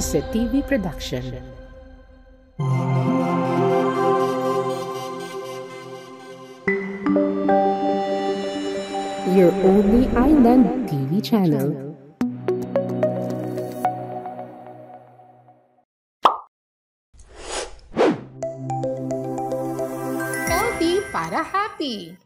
sa TV production. Your only island TV channel. Healthy para happy.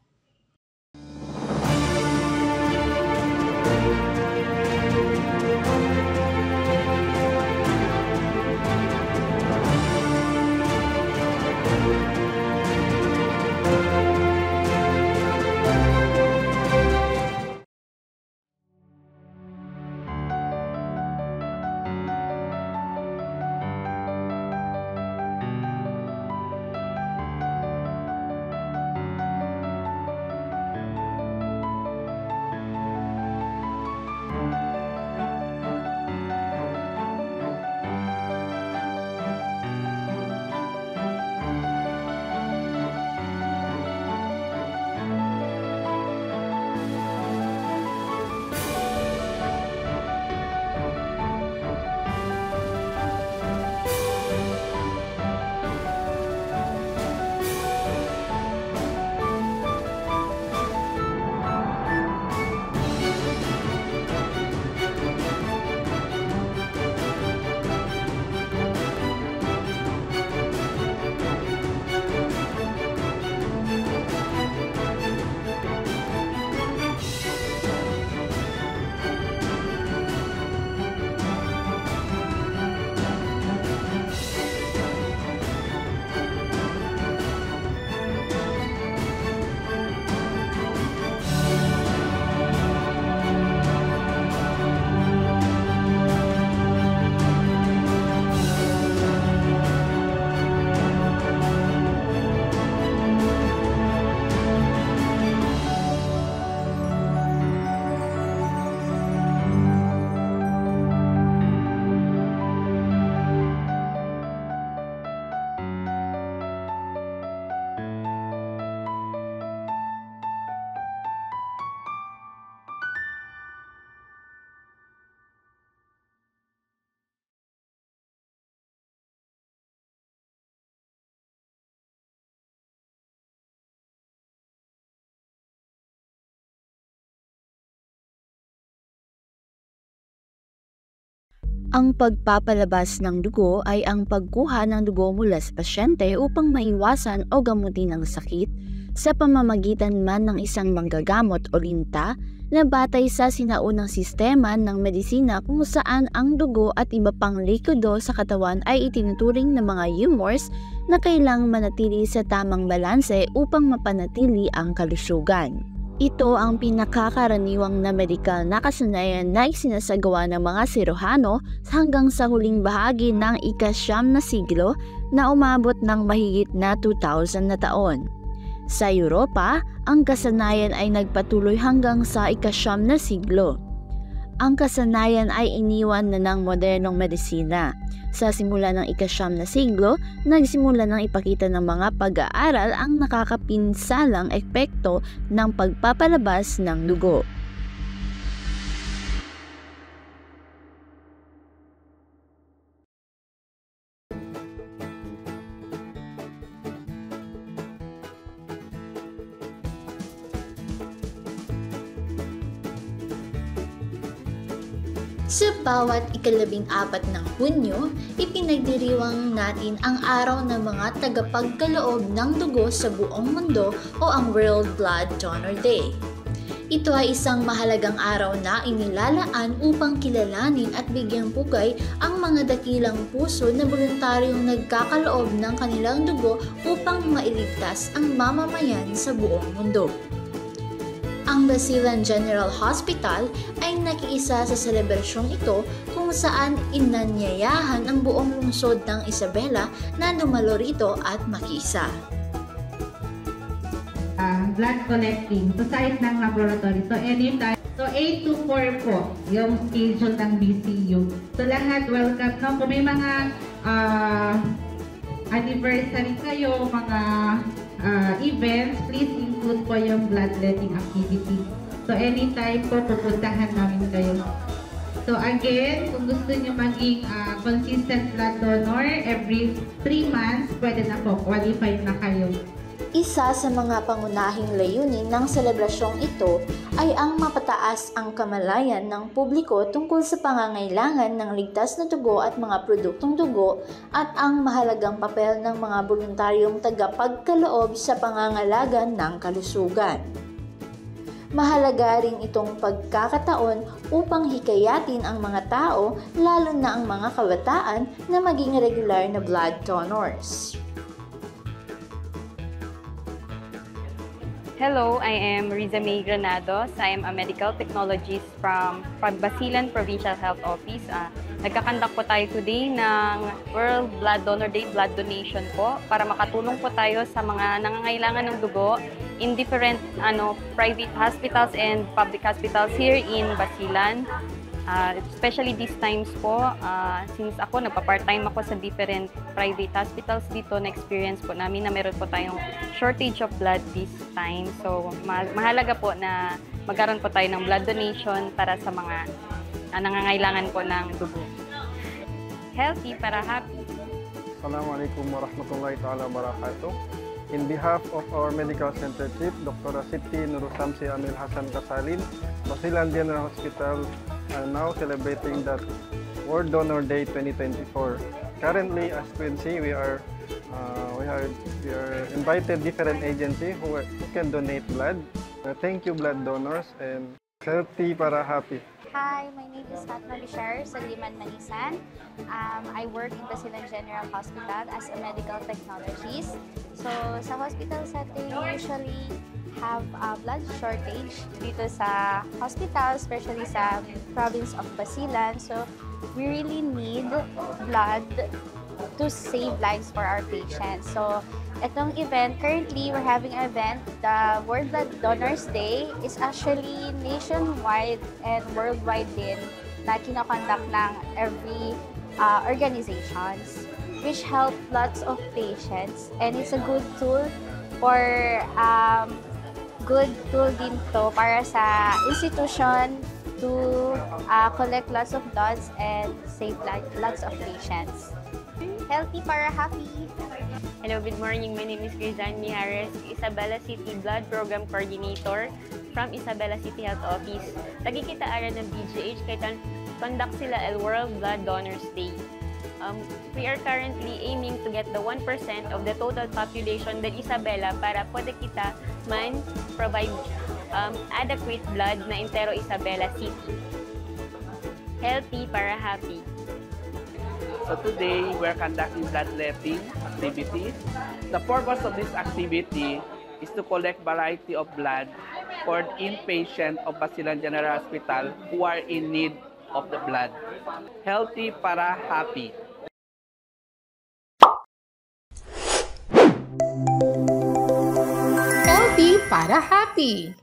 Ang pagpapalabas ng dugo ay ang pagkuha ng dugo mula sa pasyente upang maiwasan o gamutin ang sakit sa pamamagitan man ng isang manggagamot o linta na batay sa sinaunang sistema ng medisina kung saan ang dugo at iba pang likudo sa katawan ay itinuturing na mga humors na kailangang manatili sa tamang balanse upang mapanatili ang kalusugan. Ito ang pinakakaraniwang na medikal na kasanayan na isinasagawa ng mga sirohano hanggang sa huling bahagi ng ika-9 na siglo na umabot ng mahigit na 2,000 na taon. Sa Europa, ang kasanayan ay nagpatuloy hanggang sa ika-9 na siglo. Ang kasanayan ay iniwan na ng modernong medisina. Sa simula ng ika-9 na siglo, nagsimula ng ipakita ng mga pag-aaral ang nakakapinsalang epekto ng pagpapalabas ng dugo. Sa bawat ika-14 ng Hunyo, ipinagdiriwang natin ang araw ng mga tagapagkaloob ng dugo sa buong mundo o ang World Blood Donor Day. Ito ay isang mahalagang araw na inilalaan upang kilalanin at bigyang pugay ang mga dakilang puso na voluntaryong nagkakaloob ng kanilang dugo upang mailigtas ang mamamayan sa buong mundo. Ang Basilan General Hospital ay nakiisa sa selebrasyong ito kung saan inanyayahan ang buong lungsod ng Isabela na dumalo rito at makisa. Blood collecting to site ng laboratory. So anytime. So 8 to 4 po yung schedule ng BCU. So lahat welcome. No? Kung may mga anniversary kayo, mga events, please include po yung bloodletting activity. So anytime po pupuntahan namin kayo. So again, kung gusto niyo maging consistent blood donor. Every 3 months, pwede na po, qualified na kayo. Isa sa mga pangunahing layunin ng selebrasyong ito ay ang mapataas ang kamalayan ng publiko tungkol sa pangangailangan ng ligtas na dugo at mga produktong dugo at ang mahalagang papel ng mga voluntaryong tagapagkaloob sa pangangalaga ng kalusugan. Mahalaga rin itong pagkakataon upang hikayatin ang mga tao, lalo na ang mga kabataan, na maging regular na blood donors. Hello, I am Riza May Granados. I am a medical technologist from Basilan Provincial Health Office. Nagkakandak po tayo today ng World Blood Donor Day blood donation po para makatulong po tayo sa mga nangangailangan ng dugo in different private hospitals and public hospitals here in Basilan. Especially these times po, since ako nagpa-part-time ako sa different private hospitals dito, na-experience po namin na meron po tayong shortage of blood this time. So, mahalaga po na magkaroon po tayo ng blood donation para sa mga nangangailangan po ng dugo. Healthy para happy. Assalamualaikum warahmatullahi ta'ala wabarakatuh. In behalf of our Medical Center Chief, Dr. Siti Nurusamsi Amil Hasan Kasalin, Basilan General Hospital are now celebrating that World Donor Day 2024. Currently, as you can see, we are invited different agencies who can donate blood. Thank you, blood donors, and healthy para happy. Hi, my name is Fatma Bishar Saliman Manisan. I work in Basilan General Hospital as a medical technologist. So, sa hospital setting, usually have a blood shortage dito sa hospital, especially sa province of Basilan. So, we really need blood to save lives for our patients. So, itong event, currently we're having an event, the World Blood Donors Day is actually nationwide and worldwide din na kinoconduct ng every organizations, which help lots of patients, and it's a good tool din to para sa institution to collect lots of bloods and save lots of patients. Healthy para happy. Hello, good morning. My name is Grizan Mijares, Isabela City Blood Program Coordinator from Isabela City Health Office. Lagi kita aral ng BGH kaya conduct sila el World Blood Donors Day. We are currently aiming to get the 1% of the total population del Isabela para pwede kita man provide adequate blood na entero Isabela City. Healthy para happy. So today, we're conducting bloodletting activities. The purpose of this activity is to collect variety of blood for inpatient of Basilan General Hospital who are in need of the blood. Healthy para happy. Healthy para happy.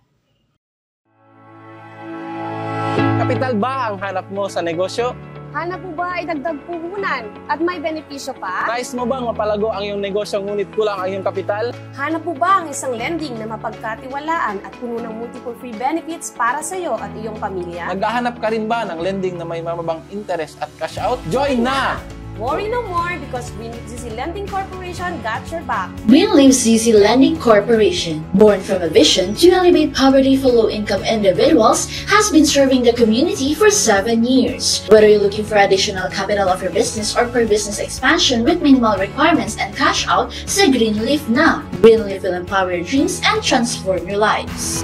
Kapital ba ang hanap mo sa negosyo? Hanap mo ba ay dagdag puhunan at may benepisyo pa? Nais mo bang mapalago ang iyong negosyo ngunit kulang ang iyong kapital? Hanap mo ba ang isang lending na mapagkatiwalaan at puno ng multiple free benefits para sa iyo at iyong pamilya? Naghahanap ka rin ba ng lending na may mababang interest at cash out? Join na! Worry no more because Greenleaf ZZ Lending Corporation got your back. Greenleaf ZZ Lending Corporation, born from a vision to elevate poverty for low-income individuals, has been serving the community for 7 years. Whether you're looking for additional capital of your business or for business expansion with minimal requirements and cash out, say Greenleaf na. Greenleaf will empower your dreams and transform your lives.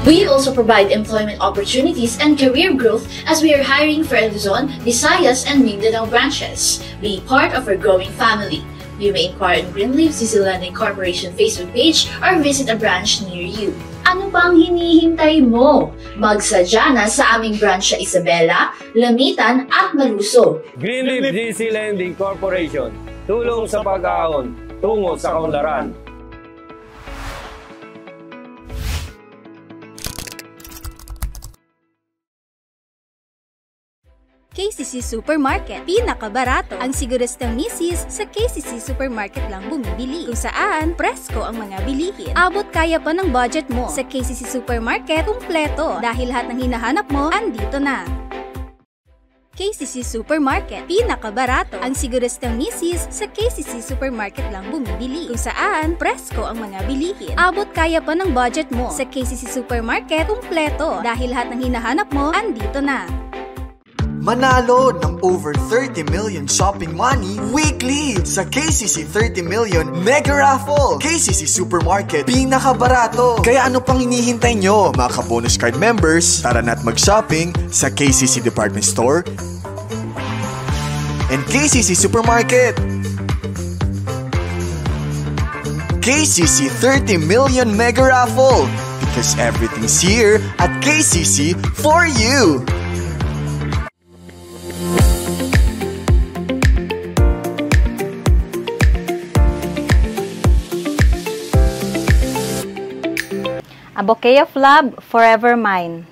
We also provide employment opportunities and career growth as we are hiring for Luzon, Visayas, and Mindanao branches. Be part of our growing family. You may inquire on Greenleaf ZZ Lending Corporation Facebook page or visit a branch near you. Ano pang hinihintay mo? Magsadya na sa aming branch sa Isabela, Lamitan, at Maluso. Greenleaf ZZ Lending Corporation. Tulong sa pag-aahon, tungo sa kaunlaran. KCC Supermarket, pinakabarato. Ang siguristang misis sa KCC Supermarket lang bumibili. Kung saan, presko ang mga bilihin. Abot kaya pa ng budget mo. Sa KCC Supermarket, kumpleto. Dahil lahat ng hinahanap mo, andito na. KCC Supermarket, pinakabarato. Ang siguristang misis sa KCC Supermarket lang bumibili. Kung saan, presko ang mga bilihin. Abot kaya pa ng budget mo. Sa KCC Supermarket, kumpleto. Dahil lahat ng hinahanap mo, andito na. Manalo ng over 30 million shopping money weekly sa KCC 30 million Mega Raffle. KCC Supermarket, pinakabarato. Kaya ano pang hinihintay nyo, mga ka-bonus card members? Tara na't mag-shopping sa KCC Department Store and KCC Supermarket. KCC 30 million Mega Raffle, because everything's here at KCC for you. A bouquet of love, forever mine.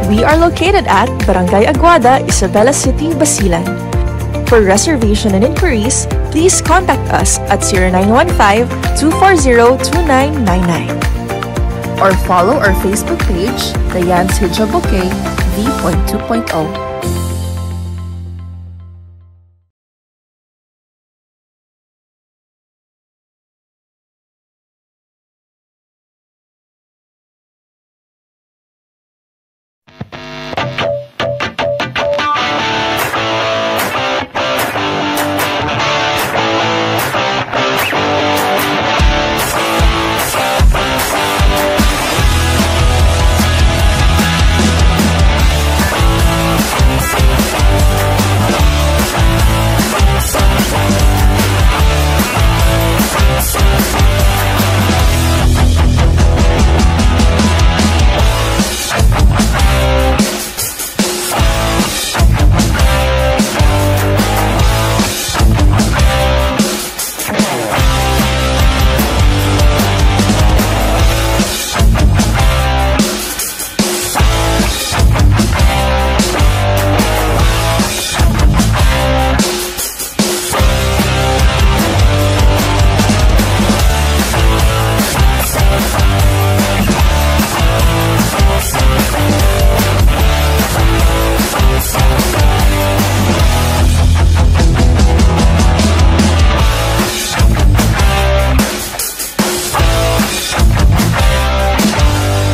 We are located at Barangay Aguada, Isabela City, Basilan. For reservation and inquiries, please contact us at 0915-240-2999 or follow our Facebook page, Diane's Hijab Bouquet V.2.0.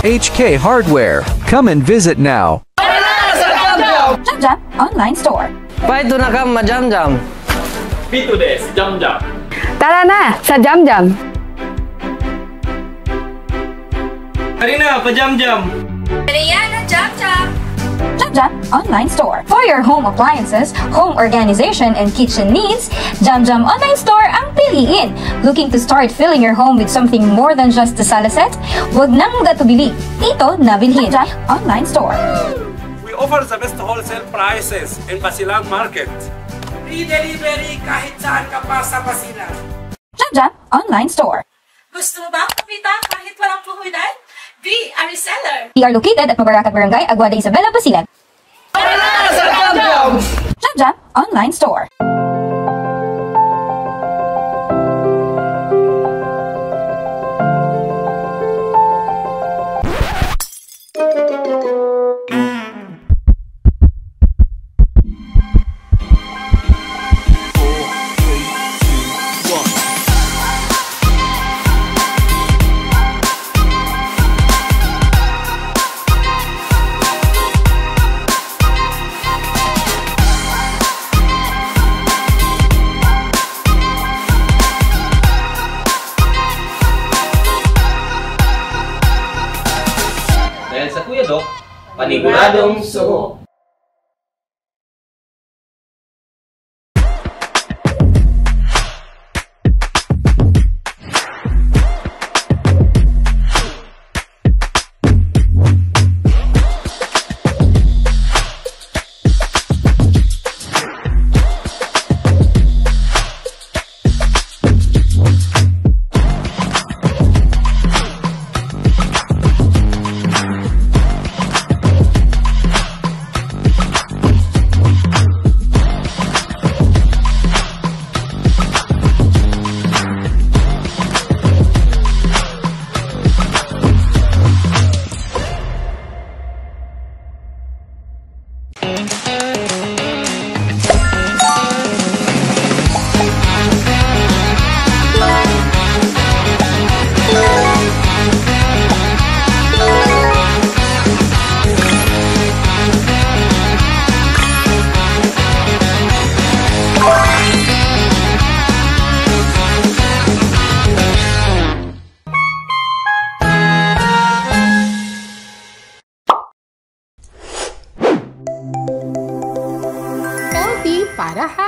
HK Hardware. Come and visit now. Jamjam Online Store. Paito na ka ma-Jamjam. Pito des, Jamjam. Tara na sa Jamjam. Harina, pa-Jamjam. Rihanna Jamjam. Jamjam Online Store. For your home appliances, home organization, and kitchen needs, Jamjam Online Store ang piliin. Looking to start filling your home with something more than just a sala set? Huwag nang gatubili. Ito na bilhin. Jamjam Online Store. We offer the best wholesale prices in Basilan Market. Free delivery kahit saan ka pa sa Basilan. Jamjam Online Store. Gusto mo ba kumita kahit walang puhunan? Be a reseller. We are located at Mabaracat Barangay, Aguada, Isabela, Basilan. Jamjam Online Store. Sa Kuya Doc, paniguradong suho.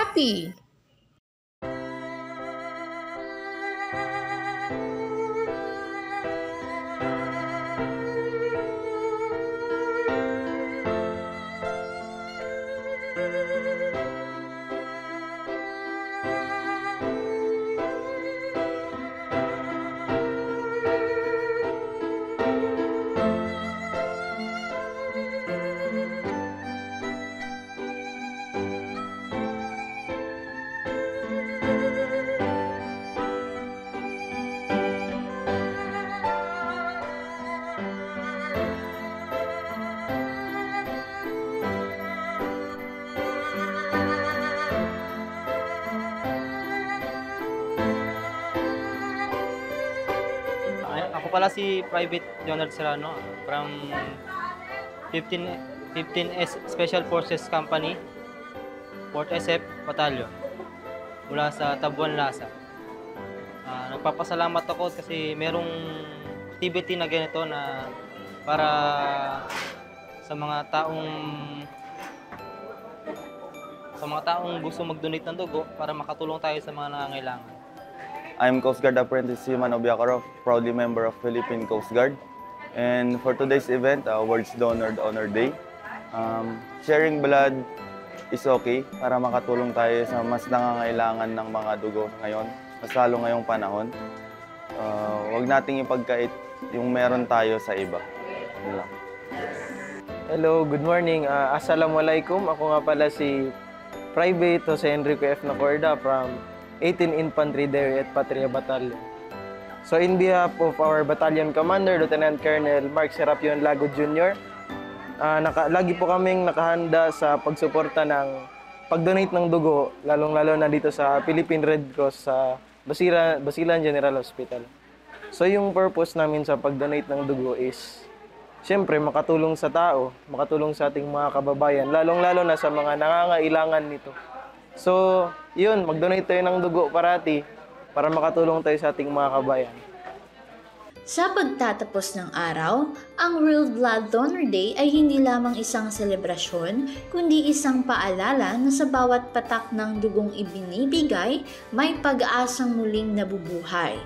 happy. Ako pala si Private Leonard Serrano from 15S Special Forces Company, 4th SF Batalyon, mula sa Tabuan, Lasa. Nagpapasalamat ako kasi merong activity na ganito na para sa mga taong gusto mag-donate ng dugo para makatulong tayo sa mga nangangailangan. I'm Coast Guard Apprentice Siman Obiakarov, proudly member of Philippine Coast Guard. And for today's event, World Donor Honor Day, sharing blood is okay para makatulong tayo sa mas nangangailangan ng mga dugo ngayon, mas lalo ngayong panahon. Huwag nating ipagkait yung meron tayo sa iba. Hello, good morning. Assalamualaikum. Ako nga pala si Private Jose Enrico F. Nacorda from 18 Infantry Dairy at Patria Battalion. So in behalf of our battalion commander, Lieutenant Colonel Mark Serapion Lago Jr., lagi po kaming nakahanda sa pagsuporta ng pag-donate ng dugo, lalong-lalo na dito sa Philippine Red Cross sa Basilan General Hospital. So yung purpose namin sa pag-donate ng dugo is, siyempre, makatulong sa tao, makatulong sa ating mga kababayan, lalong-lalo na sa mga nangangailangan nito. So, yun, mag-donate tayo ng dugo parati para makatulong tayo sa ating mga kabayan. Sa pagtatapos ng araw, ang World Blood Donor Day ay hindi lamang isang selebrasyon, kundi isang paalala na sa bawat patak ng dugong ibinibigay, may pag-asang muling nabubuhay.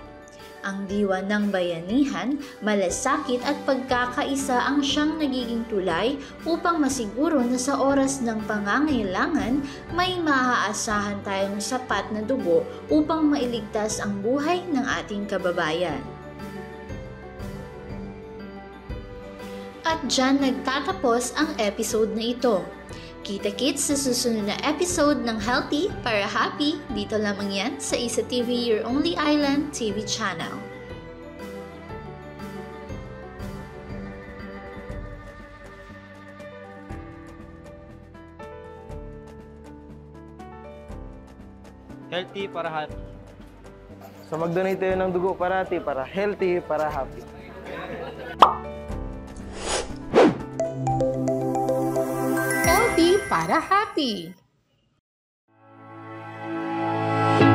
Ang diwa ng bayanihan, malasakit at pagkakaisa ang siyang nagiging tulay upang masiguro na sa oras ng pangangailangan, may maaasahan tayong sapat na dugo upang mailigtas ang buhay ng ating kababayan. At dyan nagtatapos ang episode na ito. Kita-kits sa susunod na episode ng Healthy para Happy, dito lamang yan sa Isa TV, your only island TV channel. Healthy para happy. So mag-donate tayo ng dugo parati para healthy para happy. Healthy para happy.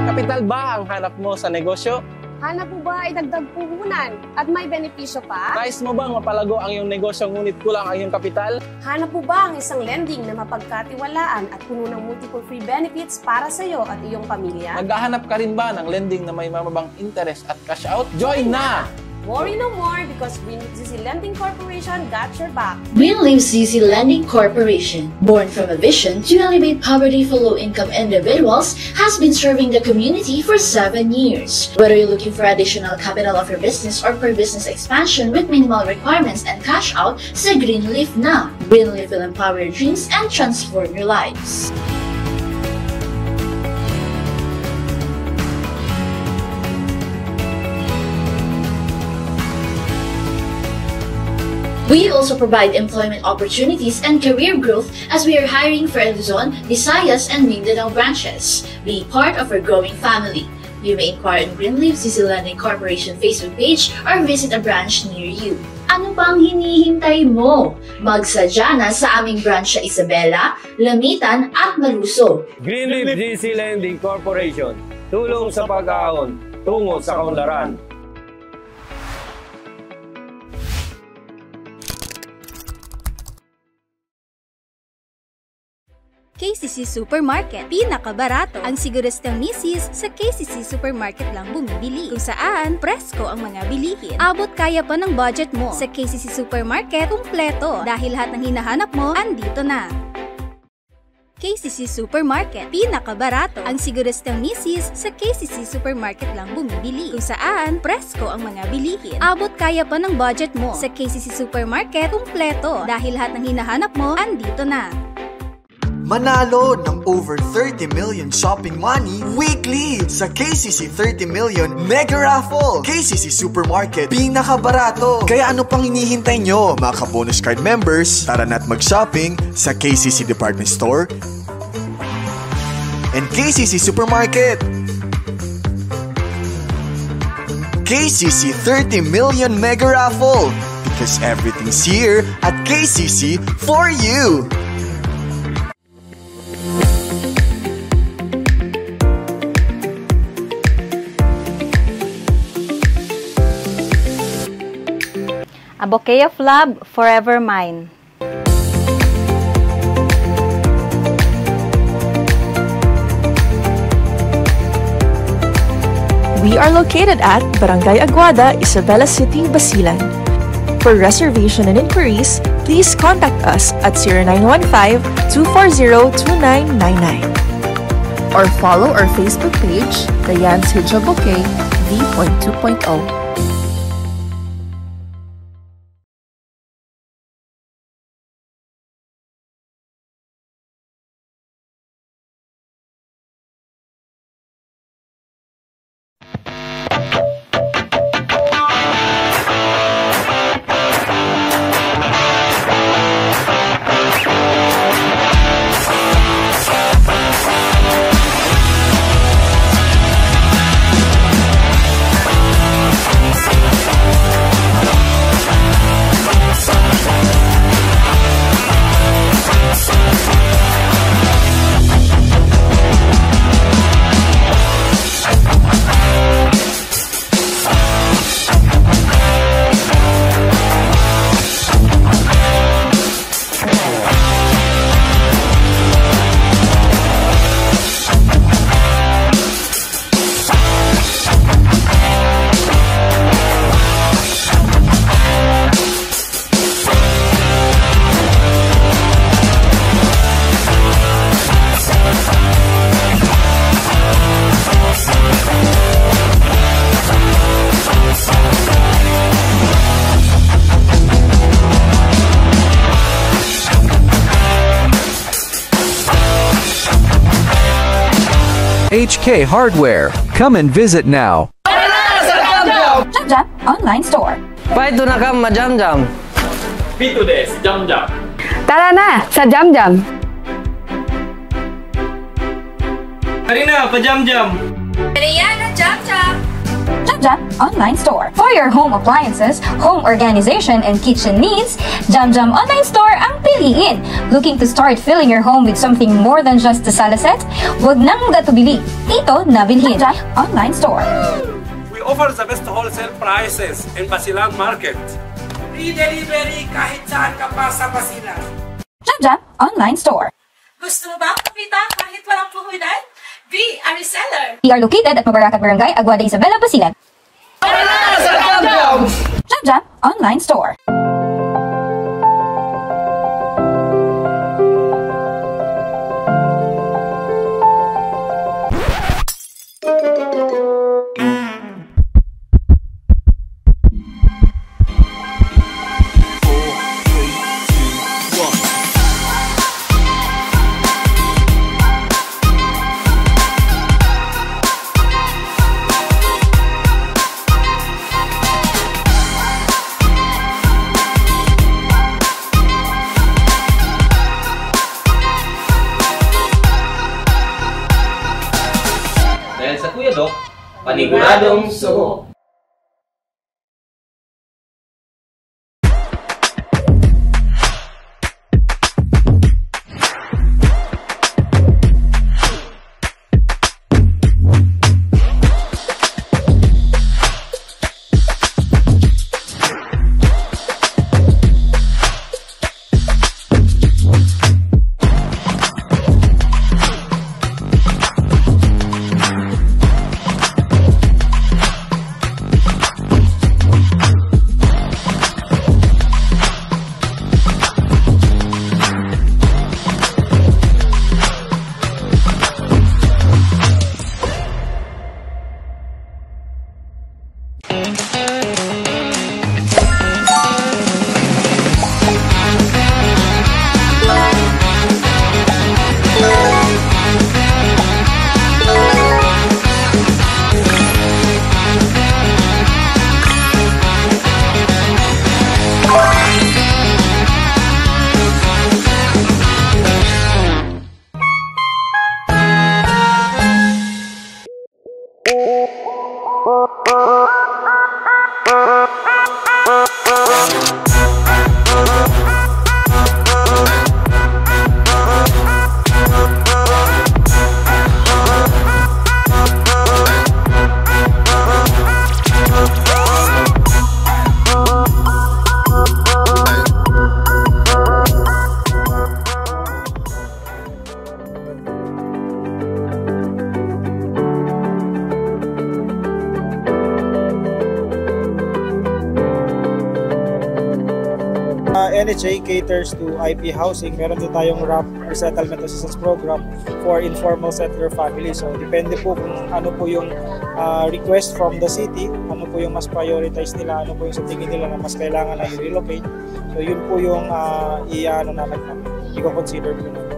Kapital ba ang hanap mo sa negosyo? Hanap mo ba ay dagdag puhunan at may benepisyo pa? Nais mo bang mapalago ang iyong negosyo ngunit kulang ang iyong kapital? Hanap mo ba ang isang lending na mapagkatiwalaan at puno ng multiple free benefits para sa iyo at iyong pamilya? Naghahanap ka rin ba ng lending na may mababang interest at cash out? Join na! Worry no more because Greenleaf ZZ Lending Corporation got your back. Greenleaf ZZ Lending Corporation, born from a vision to alleviate poverty for low-income individuals, has been serving the community for 7 years. Whether you're looking for additional capital of your business or for business expansion with minimal requirements and cash out, say Greenleaf na. Greenleaf will empower your dreams and transform your lives. We also provide employment opportunities and career growth as we are hiring for Luzon, Visayas, and Mindanao branches. Be part of our growing family. You may inquire on Greenleaf ZZ Lending Corporation Facebook page or visit a branch near you. Ano pang hinihintay mo? Magsadya na sa aming branch sa Isabela, Lamitan at Maluso. Greenleaf ZZ Lending Corporation. Tulong sa pag-aahon, tungo sa kaunlaran. KCC Supermarket, pinakabarato. Ang siguristang misis sa KCC Supermarket lang bumibili. Kung saan, presko ang mga bilihin. Abot kaya pa ng budget mo. Sa KCC Supermarket, kumpleto. Dahil lahat ng hinahanap mo, andito na. KCC Supermarket, pinakabarato. Ang siguristang misis sa KCC Supermarket lang bumibili. Kung saan, presko ang mga bilihin. Abot kaya pa ng budget mo. Sa KCC Supermarket, kumpleto. Dahil lahat ng hinahanap mo, andito na. Manalo ng over 30 million shopping money weekly sa KCC 30 Million Mega Raffle. KCC Supermarket, pinakabarato. Kaya ano pang hinihintay nyo, mga ka-bonus card members? Tara na't mag-shopping sa KCC Department Store and KCC Supermarket. KCC 30 Million Mega Raffle, because everything's here at KCC for you. A bouquet of love, forever mine. We are located at Barangay Aguada, Isabela City, Basilan. For reservation and inquiries, please contact us at 0915-240-2999 or follow our Facebook page, The Yans Hijab Bouquet V.2.0. HK Hardware. Come and visit now. Jam Online Store. Paito na ka, ma-Jam-Jam. Pito des, Jam-Jam. Tara na sa Jam-Jam. Karina, pa-Jam-Jam. Mariana, Jam-Jam. Jam Online Store. For your home appliances, home organization, and kitchen needs, Jam Online Store ang piliin. Looking to start filling your home with something more than just a sala set? Huwag nang gatubili. Dito na bilhin. Jam Online Store. We offer the best wholesale prices in Basilan Market. Free delivery kahit saan ka pa sa Basilan. Jam Online Store. Gusto mo ba kumita kahit walang puhunan? Be a reseller. We are located at Mabaracat Barangay, Aguada, Isabela, Basilan. Jam Online Store. Dahil sa Kuya Doc, paniguradong suho. NHA caters to IP housing. Meron din tayong RAP, Resettlement Assistance Program, for informal settler families. So depende po kung ano po yung request from the city, ano po yung mas prioritize nila, ano po yung sa tingin nila na mas kailangan na i-relocate. So yun po yung i-consider po namin.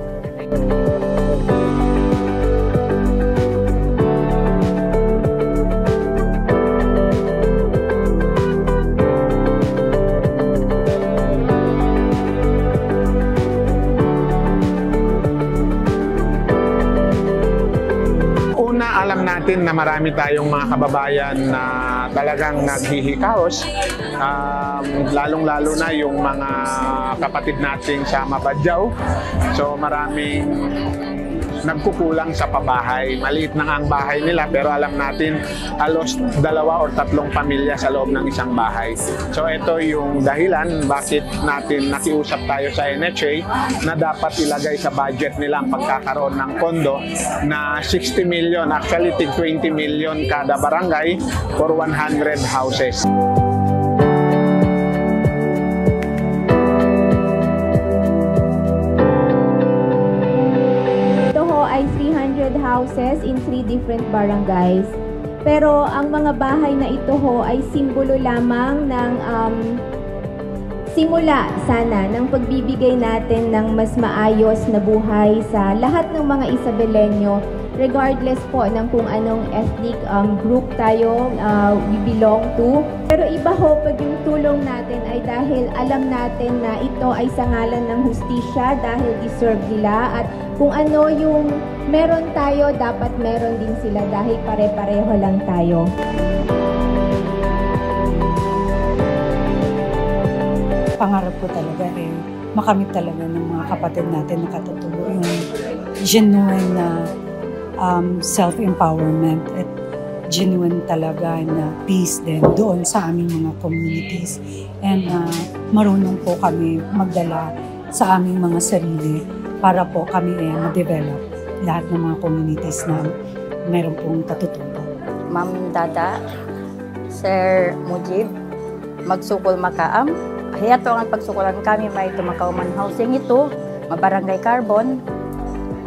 Alam natin na marami tayong mga kababayan na talagang naghihikaos, lalong-lalo na yung mga kapatid nating sa Mabadyaw. So maraming nagkukulang sa pabahay. Maliit na ang bahay nila pero alam natin halos 2 o 3 pamilya sa loob ng isang bahay. So ito yung dahilan bakit natin nakiusap tayo sa NHA na dapat ilagay sa budget nila ang pagkakaroon ng kondo na 60 million, actually 20 million kada barangay for 100 houses. Ay 300 houses in 3 different barangays. Pero ang mga bahay na ito ho ay simbolo lamang ng simula sana ng pagbibigay natin ng mas maayos na buhay sa lahat ng mga Isabelenyo, regardless po ng kung anong ethnic group tayo we belong to. Pero iba ho pag yung tulong natin ay dahil alam natin na ito ay sa ngalan ng hustisya, dahil deserve nila, at kung ano yung meron tayo, dapat meron din sila dahil pare-pareho lang tayo. Pangarap ko talaga makamit talaga ng mga kapatid natin na katutubo yung genuine na self-empowerment at genuine talaga na peace din doon sa aming mga communities. And marunong po kami magdala sa aming mga sarili para po kami ma-develop lahat ng mga communities na meron pong katutubo. Ma'am Dada, Sir Mujib, magsukol makaam. Hayato ang pagsukulan kami may tumakauman housing ito, mabarangay carbon.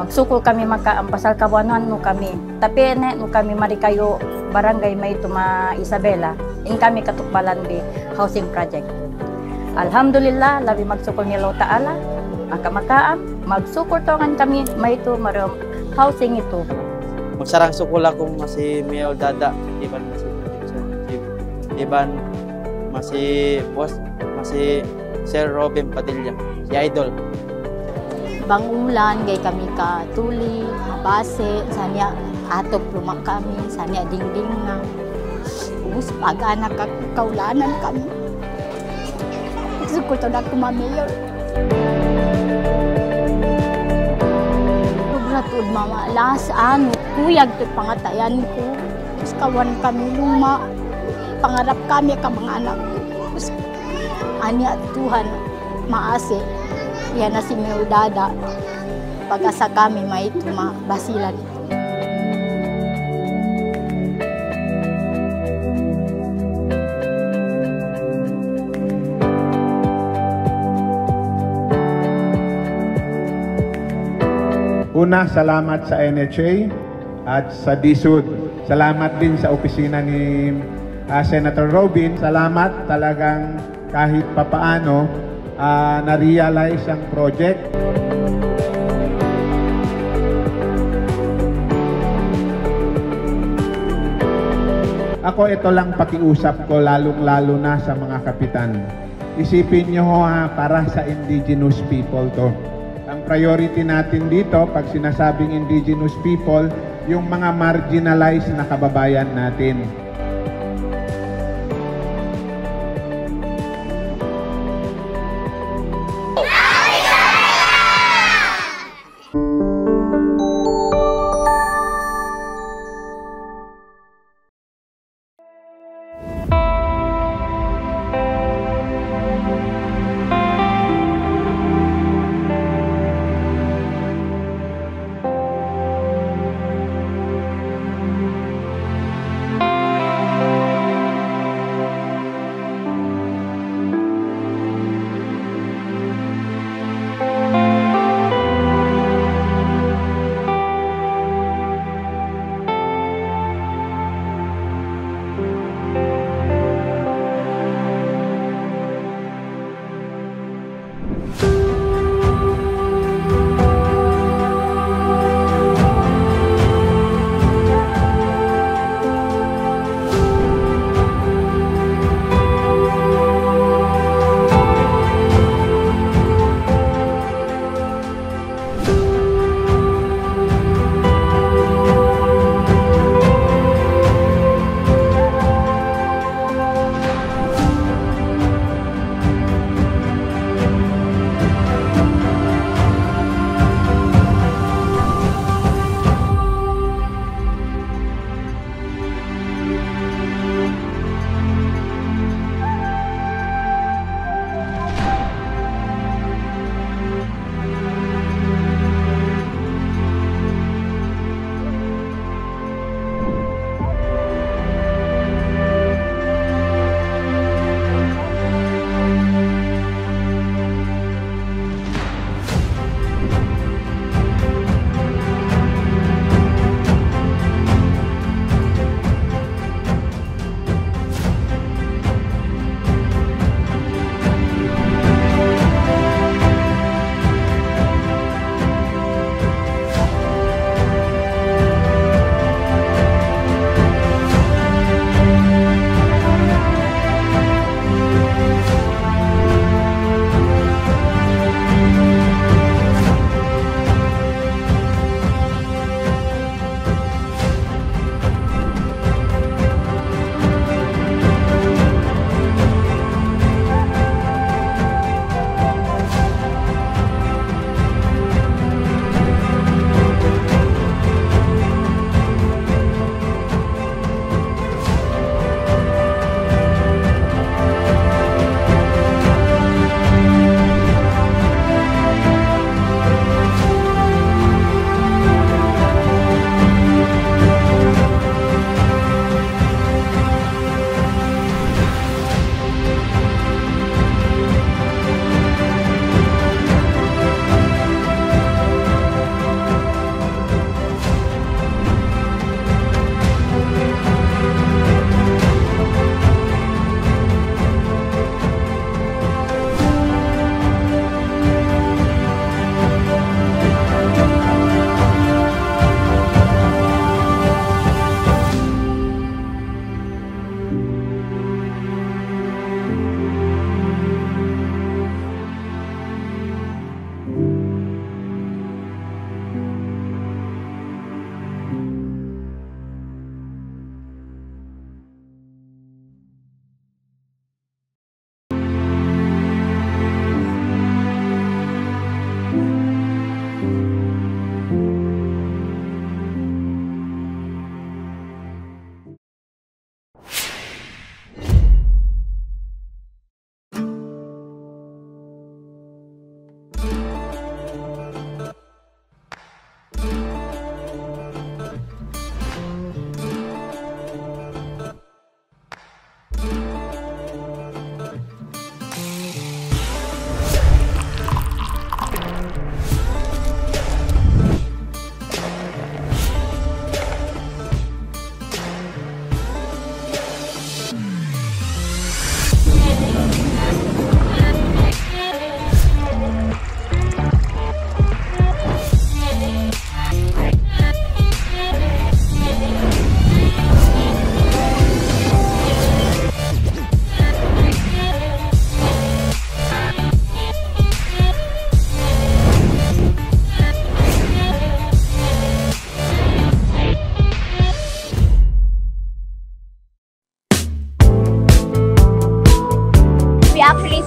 Magsukol kami makaam pasal kabuanan no kami. Tapi no kami marikayo barangay may tuma Isabela. In kami katukbalan di housing project. Alhamdulillah labi magsukol ni Allah Ta'ala. Makaam, magsukol tongan kami may ito maram housing ito. Magsarang sukol ako masih Mel Dada, Iban masih Boss, masih Sir Robin Padilla, si Idol. Bangulan, gay kami ka tuli, mabase, sanya atop rumah kami, sanya dingding na. Ubus pag-anak kaulanan kami. Sukul to na kumamayor. Sobratud mama, las kuyag to pangatayan ko. Tapos kawan kami luma. Pangarap kami ka mga anak ko. Tapos anya Tuhan maase. Yan na si Mel Dada. Pag-asa kami may basilan ito. Una, salamat sa NHA at sa DSUD. Salamat din sa opisina ni Senator Robin. Salamat talagang kahit papaano na-realize ang project. Ako ito lang pakiusap ko lalong-lalo na sa mga kapitan. Isipin nyo para sa indigenous people to. Ang priority natin dito, pag sinasabing indigenous people, yung mga marginalized na kababayan natin.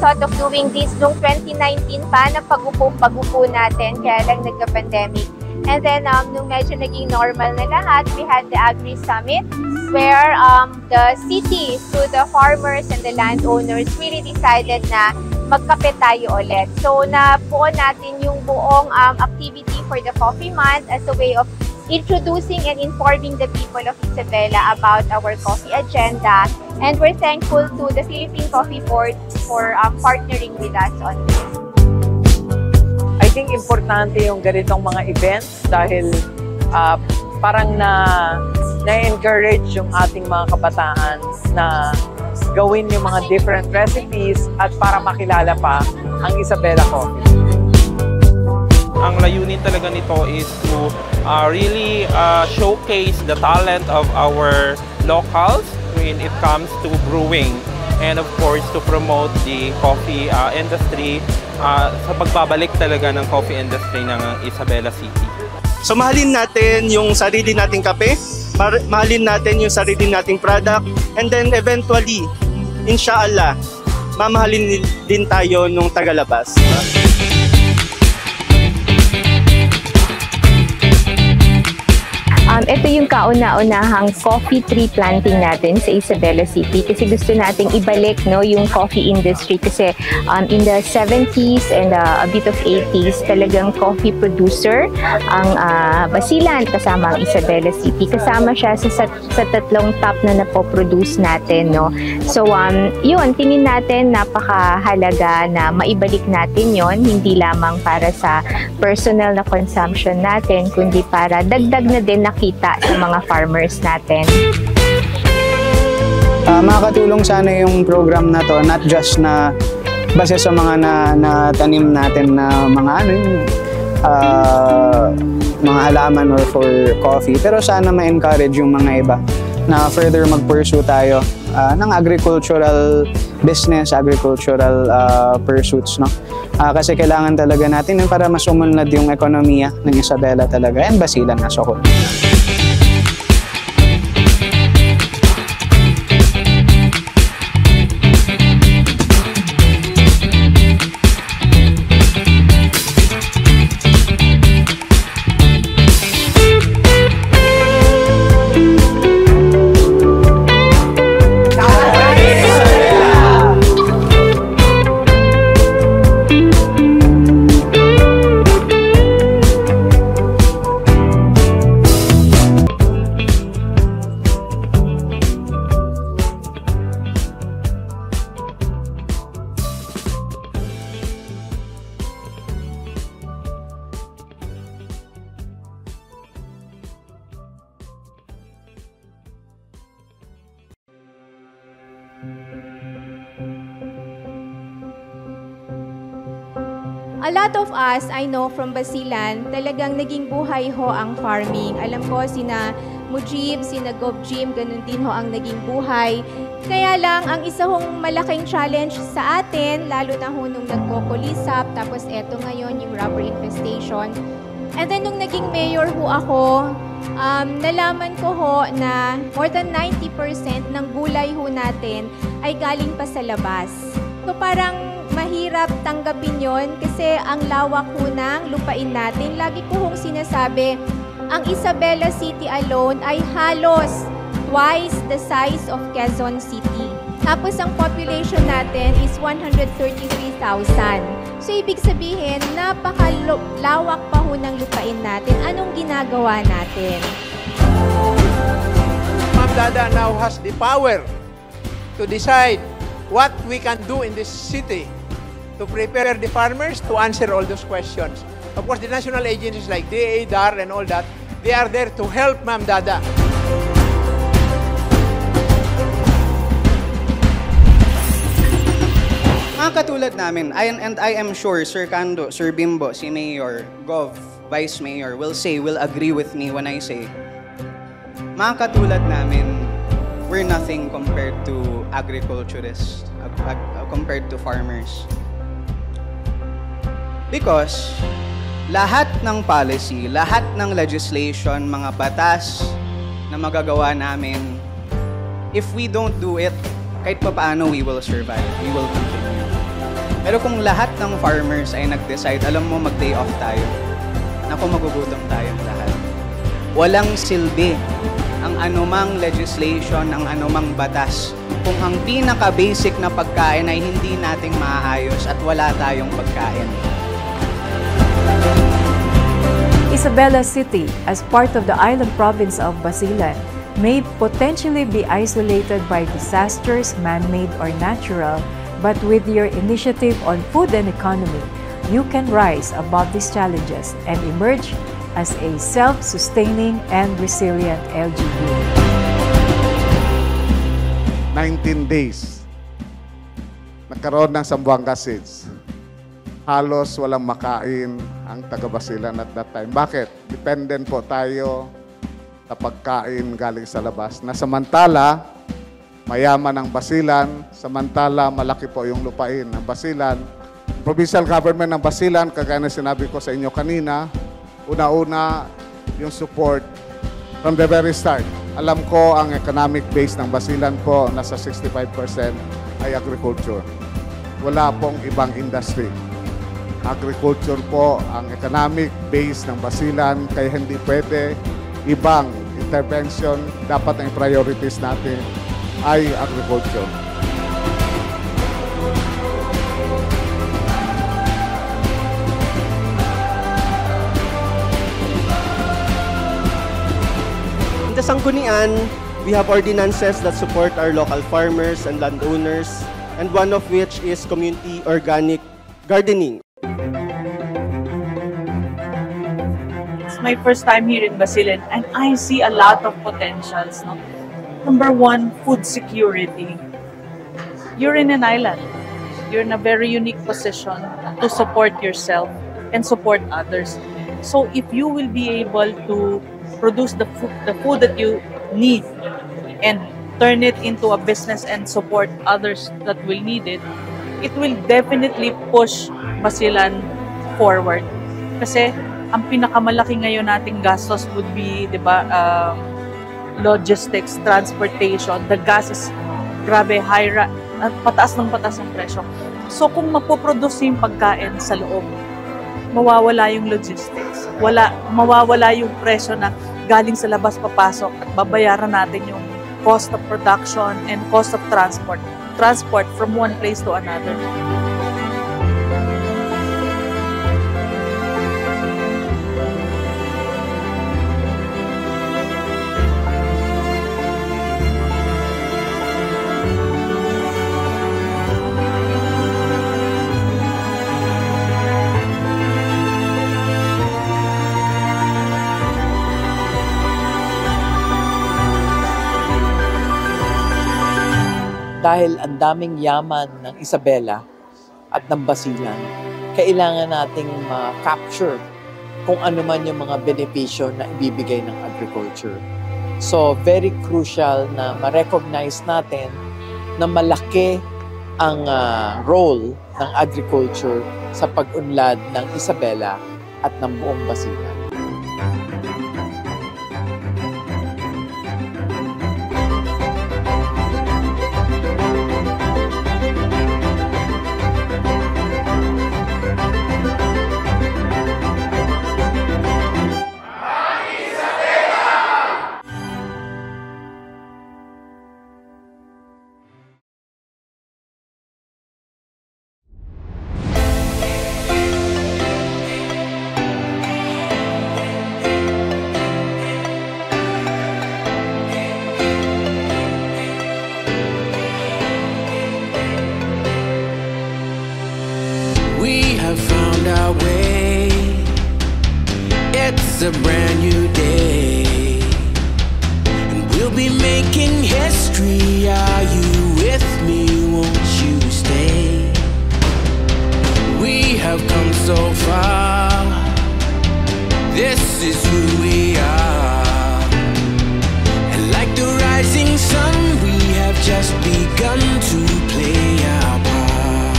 thought of doing this noong 2019 pa na pag-upo natin, kaya lang nagka-pandemic. And then, nung medyo naging normal na lahat, we had the Agri Summit where the city, to the farmers and the landowners, really decided na magkape tayo ulit. So, nabuo natin yung buong activity for the Coffee Month as a way of introducing and informing the people of Isabela about our coffee agenda. And we're thankful to the Philippine Coffee Board for partnering with us on this. I think importante yung ganitong mga events dahil parang na-encourage yung ating mga kabataan na gawin yung mga different recipes at para makilala pa ang Isabela Coffee. Ang layunin talaga nito is to really showcase the talent of our locals when it comes to brewing, and of course to promote the coffee industry sa pagbabalik talaga ng coffee industry ng Isabela City. So mahalin natin yung sarili nating kape, mahalin natin yung sarili nating product, and then eventually, inshallah, mamahalin din tayo nung tagalabas. Ito yung kauna-unahang coffee tree planting natin sa Isabela City kasi gusto nating ibalik yung coffee industry kasi in the 70s and a bit of 80s talagang coffee producer ang Basilan kasama ang Isabela City. Kasama siya sa tatlong top na napoproduce natin. So yun, tingin natin napakahalaga na maibalik natin yon, hindi lamang para sa personal na consumption natin kundi para dagdag na din nakita sa mga farmers natin. Makakatulong sana yung program na to, not just na base sa mga natanim natin na mga halaman or for coffee, pero sana ma-encourage yung mga iba na further mag-pursue tayo ng agricultural business, agricultural pursuits, no? Kasi kailangan talaga natin para mas umunlad yung ekonomiya ng Isabela talaga and Basilan as a whole. A lot of us, I know from Basilan, talagang naging buhay ho ang farming. Alam ko, sina Mujib, sina Gov Jim, ganun din ho ang naging buhay. Kaya lang, ang isa hong malaking challenge sa atin, lalo na ho nung nagkukulisap, tapos eto ngayon yung rubber infestation. And then nung naging mayor ho ako, nalaman ko ho na more than 90% ng gulay ho natin ay galing pa sa labas. So parang mahirap tanggapin yon kasi ang lawak ho ng lupain natin. Lagi ko hong sinasabi, ang Isabela City alone ay halos twice the size of Quezon City. Tapos ang population natin is 133,000. So ibig sabihin, napakalawak pa ho ng lupain natin. Anong ginagawa natin? Ma'am Dada now has the power to decide what we can do in this city to prepare the farmers to answer all those questions. Of course, the national agencies like DA, DAR, and all that, they are there to help Ma'am Dada. Mga katulad namin, and I am sure Sir Kando, Sir Bimbo, si Mayor, Gov, Vice Mayor will agree with me when I say, mga katulad namin, we're nothing compared to agriculturists, compared to farmers. Because lahat ng policy, lahat ng legislation, mga batas na magagawa namin, if we don't do it, kahit pa paano we will survive, we will continue. Pero kung lahat ng farmers ay nag-decide, alam mo, mag-day off tayo. Naku, magugutom tayong lahat. Walang silbi ang anumang legislation, ang anumang batas, kung ang pinaka-basic na pagkain ay hindi nating maayos at wala tayong pagkain. Isabela City, as part of the island province of Basilan, may potentially be isolated by disasters, man-made or natural, but with your initiative on food and economy, you can rise above these challenges and emerge as a self-sustaining and resilient LGU. 19 days, nagkaroon ng Zamboanga Seeds. Halos walang makain ang taga-Basilan at that time. Bakit? Dependent po tayo sa pagkain galing sa labas. Na samantala, mayaman ang Basilan, samantala malaki po yung lupain ng Basilan. Provincial government ng Basilan, kagaya na sinabi ko sa inyo kanina, una-una yung support from the very start. Alam ko ang economic base ng Basilan po, nasa 65% ay agriculture. Wala pong ibang industry. Agriculture po ang economic base ng Basilan, kaya hindi pwede ibang intervention. Dapat ang priorities natin ay agriculture. In the Sanggunian, we have ordinances that support our local farmers and landowners, and one of which is community organic gardening. It's my first time here in Basilan, and I see a lot of potentials. No? Number one, food security. You're in an island. You're in a very unique position to support yourself and support others. So if you will be able to produce the food that you need and turn it into a business and support others that will need it, it will definitely push Basilan forward. Kasi ang pinakamalaki ngayon nating gastos would be, di ba, logistics, transportation. The gas is grabe, pataas ng pataas ang presyo. So kung mapoproduce yung pagkain sa loob, mawawala yung logistics. Mawawala yung presyo na galing sa labas papasok at babayaran natin yung cost of production and cost of transport from one place to another. Dahil ang daming yaman ng Isabela at ng Basilan, kailangan nating ma-capture kung ano man yung mga benepisyo na ibibigay ng agriculture. So, very crucial na ma-recognize natin na malaki ang role ng agriculture sa pag-unlad ng Isabela at ng buong Basilan. It's a brand new day, and we'll be making history. Are you with me? Won't you stay? We have come so far. This is who we are, and like the rising sun, we have just begun to play our part.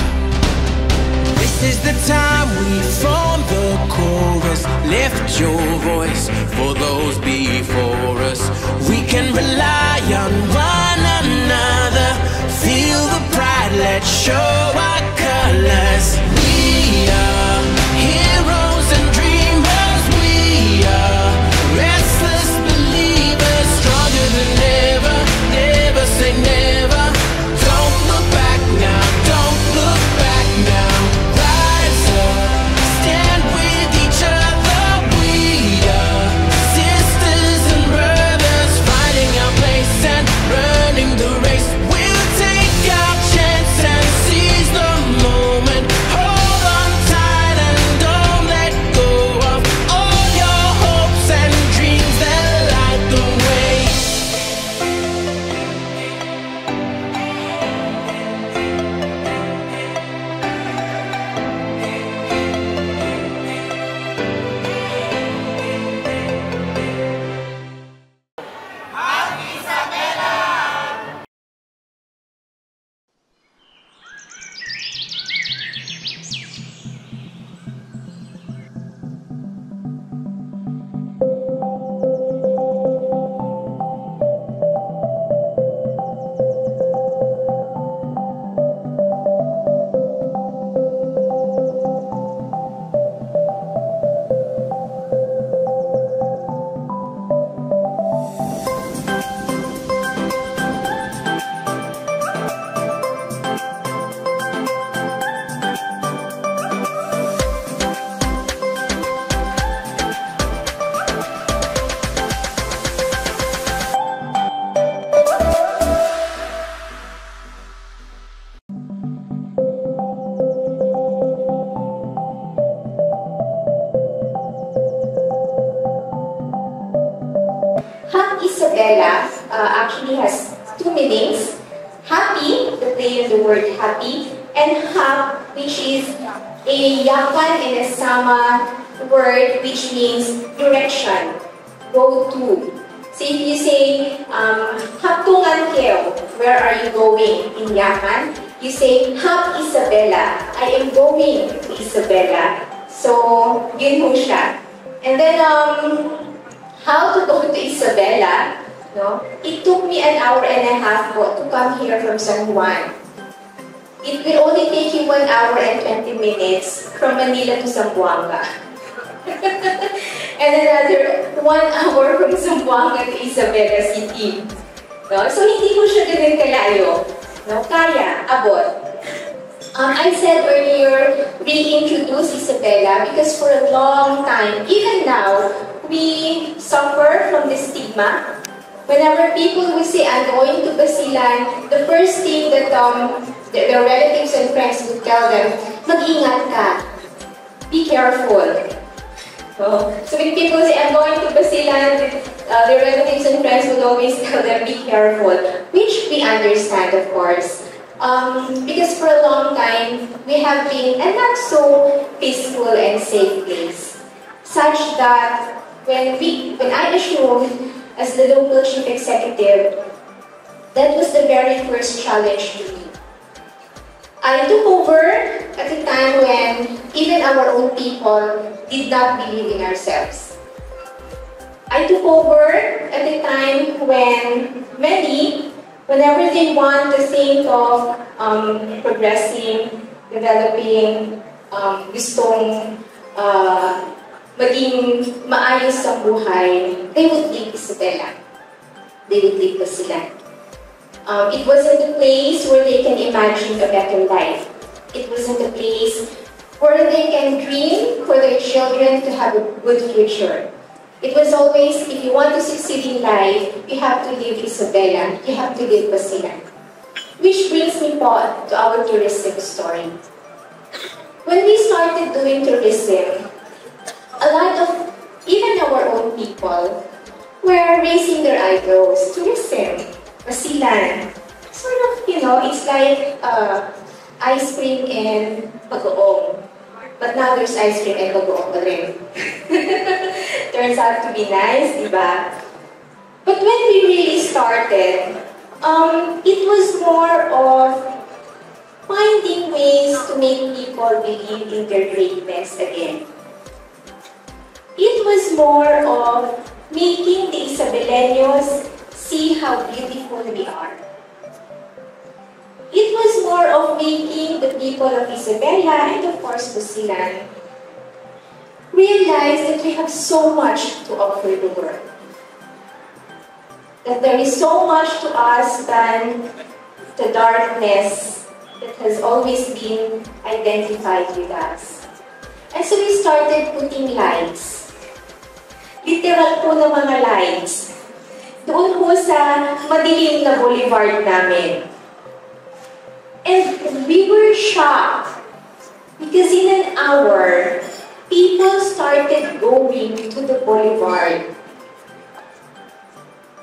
This is the time we form the chorus. Lift your voice for those before us. We can rely on one another. Feel the pride, let's show our colors. Isabela actually has two meanings. Happy, the play of the word happy, and hap, which is a Yakan and a Sama word which means direction, go to. So if you say, Haptungan Keo, where are you going in Yakan? You say, Hap Isabela, I am going to Isabela. So, yun ho siya. And then, how to go to Isabela? No? It took me an hour and a half to come here from San Juan. It will only take you 1 hour and 20 minutes from Manila to Zamboanga. And another 1 hour from Zamboanga to Isabela City. No? So, hindi ko siya ganun kalayo. No? Kaya, abot. I said earlier, reintroduce Isabela because for a long time, even now, we suffer from the stigma. Whenever people will say, I'm going to Basilan, the first thing that their relatives and friends would tell them, mag-ingat ka. Be careful. So when people say, I'm going to Basilan, their relatives and friends would always tell them, be careful. Which we understand, of course. Because for a long time, we have been a not so peaceful and safe place. Such that when I assumed as the local chief executive, that was the very first challenge to me. I took over at a time when even our own people did not believe in ourselves. I took over at a time when many, whenever they want to think of progressing, developing, gustong maging maayos ang buhay, they would leave Isabela. They would leave Basilan. It wasn't a place where they can imagine a better life. It wasn't a place where they can dream for their children to have a good future. It was always, if you want to succeed in life, you have to leave Isabela, you have to leave Basilan. Which brings me po to our tourism story. When we started doing tourism, a lot of, even our own people, were raising their eyebrows. Tourism, Basilan. Sort of, it's like ice cream and bagoong. But now there's ice cream and bagoong pa rin. Turns out to be nice, diba? But when we really started, it was more of finding ways to make people believe in their greatness again. It was more of making the Isabeleños see how beautiful we are. It was more of making the people of Isabela and of course Basilan realize that we have so much to offer the world. That there is so much to us than the darkness that has always been identified with us. And so we started putting lights. Literal po na mga lights. Doon po sa madilim na boulevard namin. And we were shocked because in an hour, people started going to the boulevard.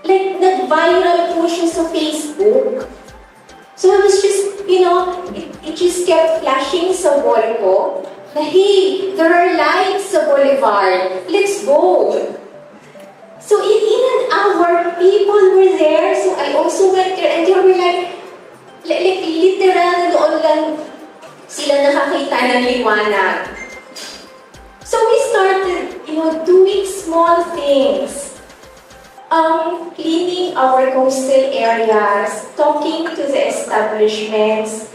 Like, nag-viral po siya sa Facebook. So it was just, it just kept flashing sa wall ko. Na, hey, there are lights sa boulevard. Let's go. So in an hour, people were there. So I also went there and they were like literal na doon lang sila nakakita ng liwanag. So we started, doing small things. Cleaning our coastal areas, talking to the establishments.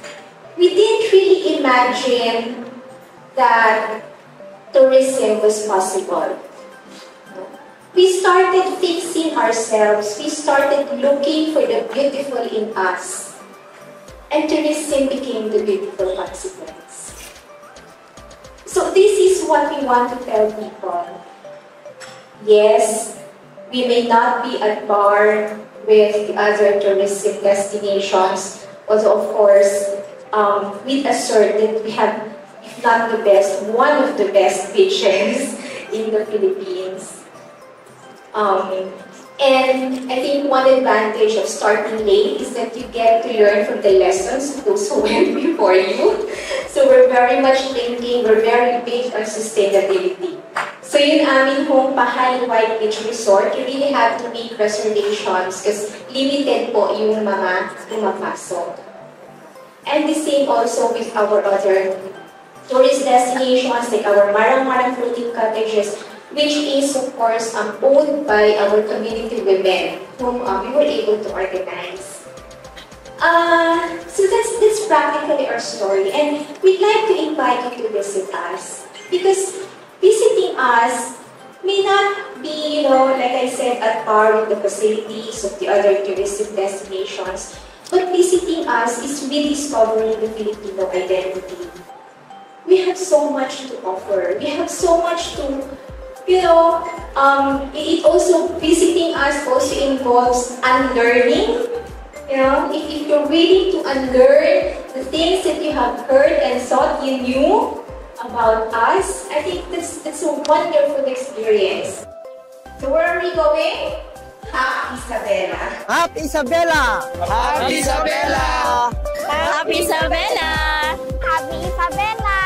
We didn't really imagine that tourism was possible. We started fixing ourselves. We started looking for the beautiful in us. And tourism became the beautiful consequence. So this is what we want to tell people. Yes, we may not be at par with the other tourism destinations, although of course, we assert that we have, if not the best, one of the best beaches in the Philippines. And I think one advantage of starting late is that you get to learn from the lessons of those who went before you. So we're very much thinking, we're very big on sustainability. So yun aming home Pahay White Beach Resort, you really have to make reservations because limited po yung mga pumapasok. And the same also with our other tourist destinations like our Marang-Marang Floating Cottages, which is of course owned by our community women whom we were able to organize. So that's practically our story, and we'd like to invite you to visit us because visiting us may not be, like I said, at par with the facilities of the other touristic destinations, but visiting us is rediscovering the Filipino identity. We have so much to offer. We have so much to it also, visiting us also involves unlearning. If you're willing to unlearn the things that you have heard and thought you knew about us, I think that's a wonderful experience. So where are we going? Happy Isabela. Happy Isabela. Happy Isabela. Happy Isabela. Happy Isabela.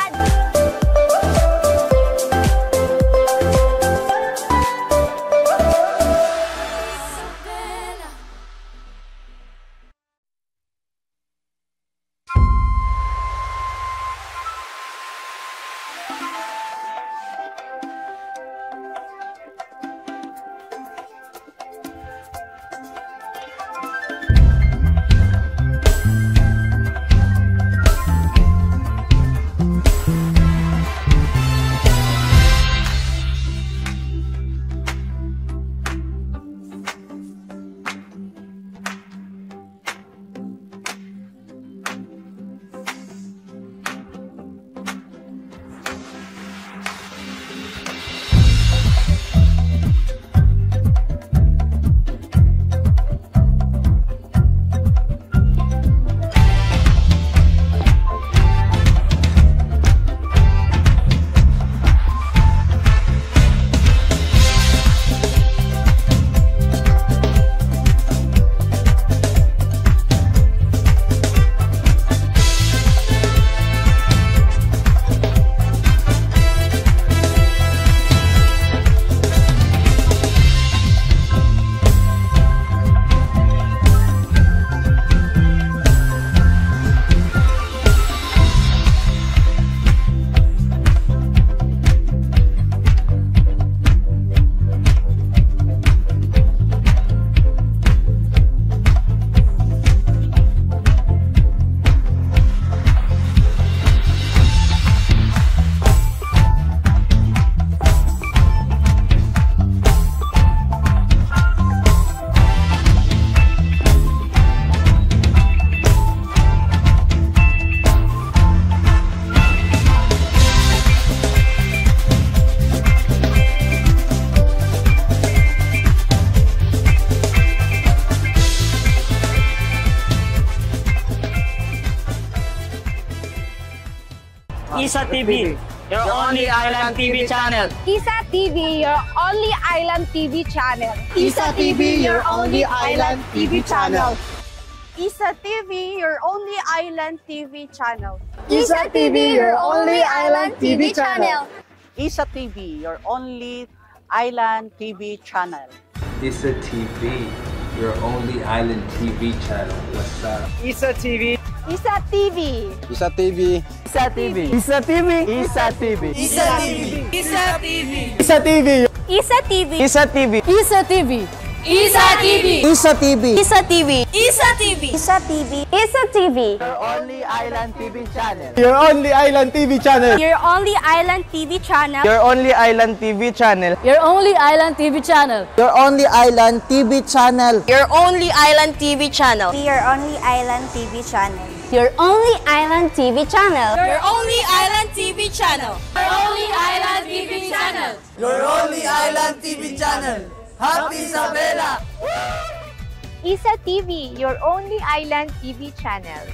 Isa TV, your only island TV channel. Isa TV, your only island TV channel. Isa TV, your only island TV channel. Isa TV, your only island TV channel. Isa TV, your only island TV channel. Isa TV, your only island TV channel. Isa TV, your only island TV channel. What's up? Isa TV. Isa TV. Isa TV. Isa TV. Isa TV. Isa TV. Isa TV. Isa TV. Isa TV. Isa TV. Isa TV. Isa TV. Isa TV. Isa TV. Isa TV. Isa TV. Isa TV. Isa TV. Your only island TV channel. Your only island TV channel. Your only island TV channel. Your only island TV channel. Your only island TV channel. Your only island TV channel. Your only island TV channel. Your only island TV channel. Your only island TV channel. Your only island TV channel. Your only island TV channel. Your only island TV channel. Happy Isabela! Isa TV, your only island TV channel.